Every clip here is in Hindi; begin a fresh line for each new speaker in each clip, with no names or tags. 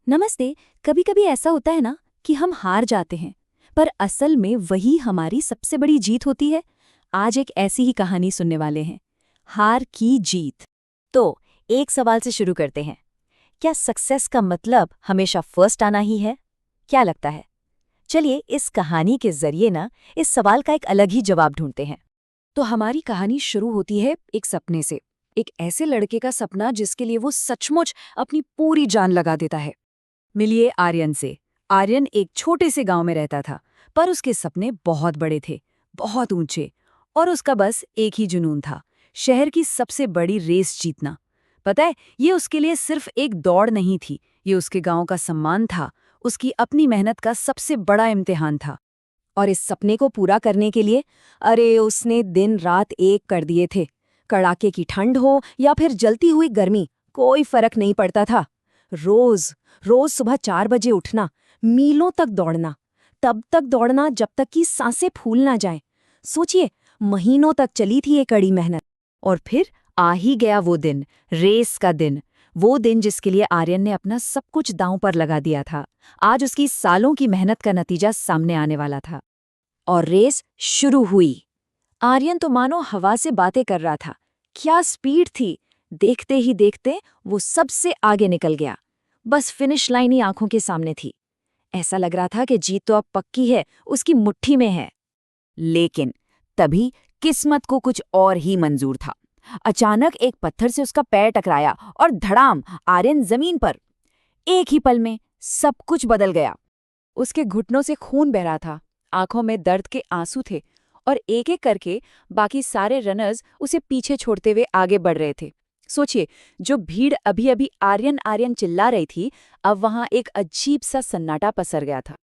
नमस्ते। कभी कभी ऐसा होता है ना कि हम हार जाते हैं, पर असल में वही हमारी सबसे बड़ी जीत होती है। आज एक ऐसी ही कहानी सुनने वाले हैं, हार की जीत। तो एक सवाल से शुरू करते हैं। क्या सक्सेस का मतलब हमेशा फर्स्ट आना ही है? क्या लगता है? चलिए इस कहानी के जरिए ना इस सवाल का एक अलग ही जवाब ढूंढते हैं। तो हमारी कहानी शुरू होती है एक सपने से। एक ऐसे लड़के का सपना जिसके लिए वो सचमुच अपनी पूरी जान लगा देता है। मिलिए आर्यन से। आर्यन एक छोटे से गांव में रहता था, पर उसके सपने बहुत बड़े थे, बहुत ऊंचे। और उसका बस एक ही जुनून था, शहर की सबसे बड़ी रेस जीतना। पता है, ये उसके लिए सिर्फ एक दौड़ नहीं थी, ये उसके गांव का सम्मान था, उसकी अपनी मेहनत का सबसे बड़ा इम्तिहान था। और इस सपने को पूरा करने के लिए उसने दिन रात एक कर दिए थे। कड़ाके की ठंड हो या फिर जलती हुई गर्मी, कोई फर्क नहीं पड़ता था। रोज रोज सुबह 4 बजे उठना, मीलों तक दौड़ना, तब तक दौड़ना जब तक कि सांसें फूल ना जाएं। सोचिए, महीनों तक चली थी ये कड़ी मेहनत। और फिर आ ही गया वो दिन, रेस का दिन। वो दिन जिसके लिए आर्यन ने अपना सब कुछ दांव पर लगा दिया था। आज उसकी सालों की मेहनत का नतीजा सामने आने वाला था। और रेस शुरू हुई। आर्यन तो मानो हवा से बातें कर रहा था। क्या स्पीड थी! देखते ही देखते वो सबसे आगे निकल गया। बस फिनिश लाइन ही आंखों के सामने थी। ऐसा लग रहा था कि जीत तो अब पक्की है, उसकी मुट्ठी में है। लेकिन तभी किस्मत को कुछ और ही मंजूर था। अचानक एक पत्थर से उसका पैर टकराया और धड़ाम, आर्यन जमीन पर। एक ही पल में सब कुछ बदल गया। उसके घुटनों से खून बह रहा था, आंखों में दर्द के आंसू थे, और एक एक करके बाकी सारे रनर्स उसे पीछे छोड़ते हुए आगे बढ़ रहे थे। सोचिए, जो भीड़ अभी अभी आर्यन आर्यन चिल्ला रही थी, अब वहां एक अजीब सा सन्नाटा पसर गया था।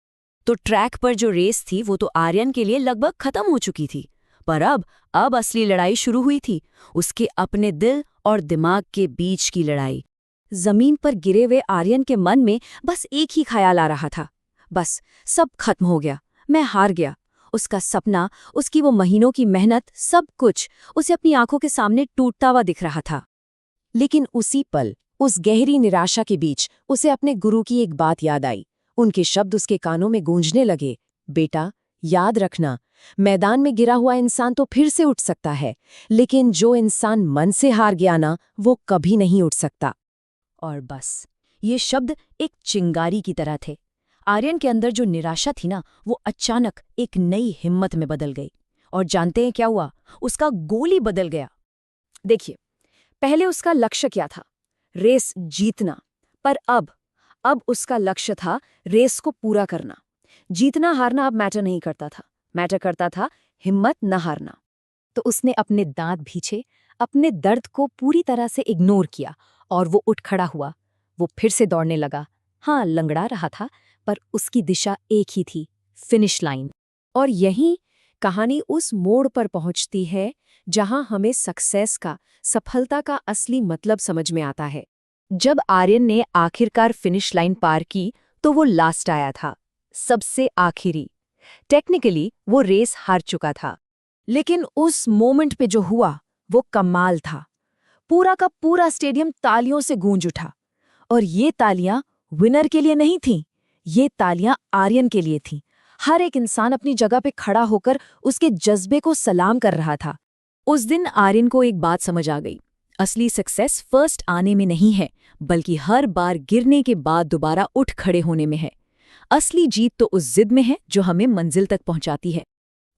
तो ट्रैक पर जो रेस थी वो तो आर्यन के लिए लगभग खत्म हो चुकी थी, पर अब असली लड़ाई शुरू हुई थी, उसके अपने दिल और दिमाग के बीच की लड़ाई। जमीन पर गिरे हुए आर्यन के मन में बस एक ही ख्याल आ रहा था, बस सब खत्म हो गया, मैं हार गया। उसका सपना, उसकी वो महीनों की मेहनत, सब कुछ उसे अपनी आंखों के सामने टूटता हुआ दिख रहा था। लेकिन उसी पल, उस गहरी निराशा के बीच उसे अपने गुरु की एक बात याद आई। उनके शब्द उसके कानों में गूंजने लगे, बेटा, याद रखना, मैदान में गिरा हुआ इंसान तो फिर से उठ सकता है, लेकिन जो इंसान मन से हार गया ना, वो कभी नहीं उठ सकता। और बस, ये शब्द एक चिंगारी की तरह थे। आर्यन के अंदर जो निराशा थी ना, वो अचानक एक नई हिम्मत में बदल गई। और जानते हैं क्या हुआ? उसका गोल ही बदल गया। देखिए, पहले उसका लक्ष्य क्या था? रेस जीतना। पर अब उसका लक्ष्य था रेस को पूरा करना। जीतना हारना अब मैटर नहीं करता था, मैटर करता था हिम्मत न हारना। तो उसने अपने दांत भींचे, अपने दर्द को पूरी तरह से इग्नोर किया, और वो उठ खड़ा हुआ। वो फिर से दौड़ने लगा। हाँ, लंगड़ा रहा था, पर उसकी दिशा एक ही थी, फिनिश लाइन। और यही कहानी उस मोड़ पर पहुंचती है जहां हमें सक्सेस का, सफलता का असली मतलब समझ में आता है। जब आर्यन ने आखिरकार फिनिश लाइन पार की, तो वो लास्ट आया था, सबसे आखिरी। टेक्निकली वो रेस हार चुका था, लेकिन उस मोमेंट पे जो हुआ वो कमाल था। पूरा का पूरा स्टेडियम तालियों से गूंज उठा। और ये तालियां विनर के लिए नहीं थीं, ये तालियां आर्यन के लिए थीं। हर एक इंसान अपनी जगह पे खड़ा होकर उसके जज्बे को सलाम कर रहा था। उस दिन आर्यन को एक बात समझ आ गई, असली सक्सेस फर्स्ट आने में नहीं है, बल्कि हर बार गिरने के बाद दोबारा उठ खड़े होने में है। असली जीत तो उस जिद में है जो हमें मंजिल तक पहुंचाती है।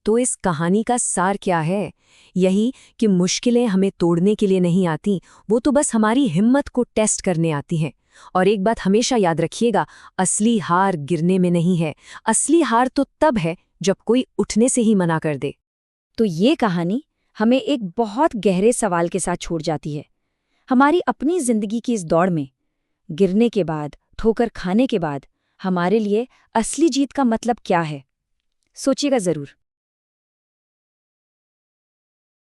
तो इस कहानी का सार क्या है? यही कि मुश्किलें हमें तोड़ने के लिए नहीं आती, वो तो बस हमारी हिम्मत को टेस्ट करने आती हैं। और एक बात हमेशा याद रखिएगा, असली हार गिरने में नहीं है, असली हार तो तब है जब कोई उठने से ही मना कर दे। तो ये कहानी हमें एक बहुत गहरे सवाल के साथ छोड़ जाती है। हमारी अपनी जिंदगी की इस दौड़ में गिरने के बाद, ठोकर खाने के बाद, हमारे लिए असली जीत का मतलब क्या है? सोचिएगा जरूर।